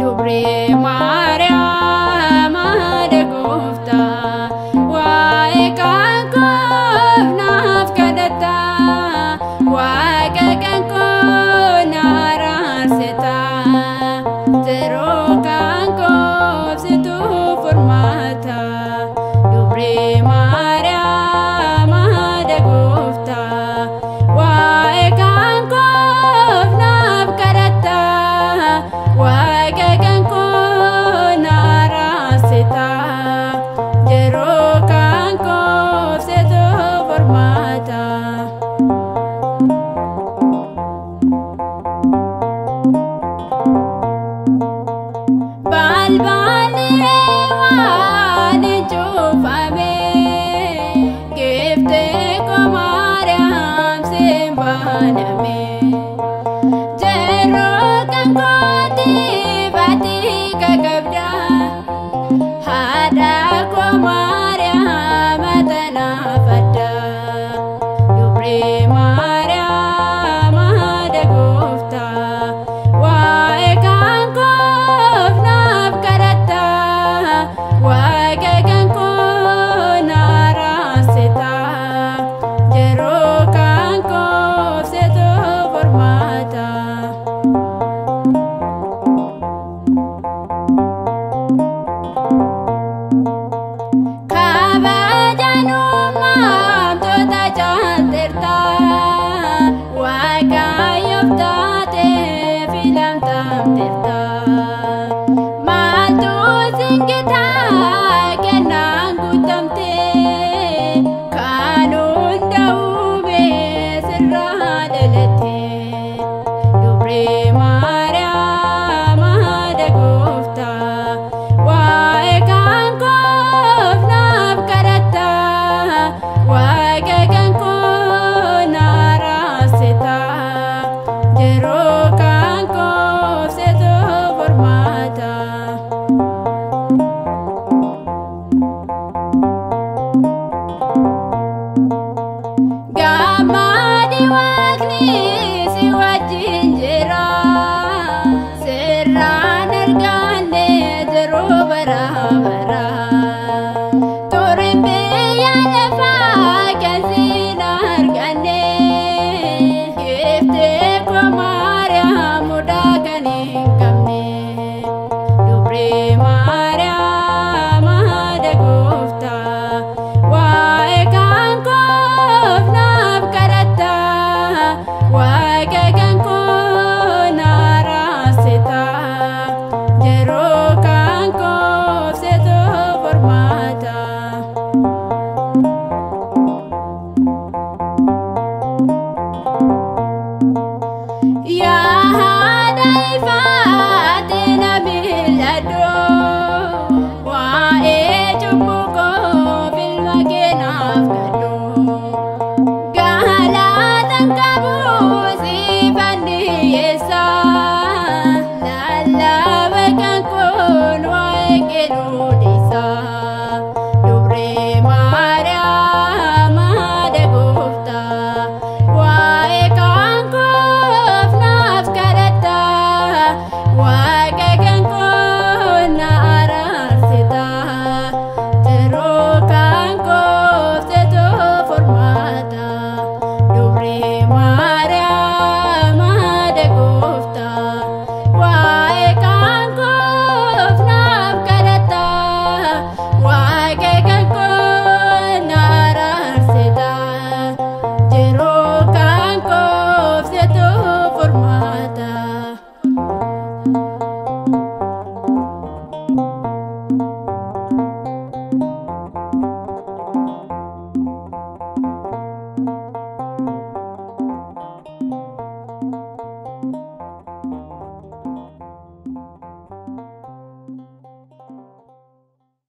Dubree Maariyaam Adagofta, waa'ee kan koof naaf kadhatta, waaqa kan koo na araarsita, yeroo kan koof situ furmaata. Dubree Maariyaam Adagofta, waa'ee kan koof naaf kadhatta, waaqa kan koo na araarsita, yeroo kan koof situ furmaata. Balballi waan cufame, giftee koo Maariyaam siin baname, yeroo kan kootiif ati kakabda, haadha koo Maariyaam atanaaf adda. Dubree Maariyaam Adagofta, waa'ee kan koof naaf kadhatta, waaqa kan koo na araarsita, yeroo kan koof situ furmaata. Kabajanu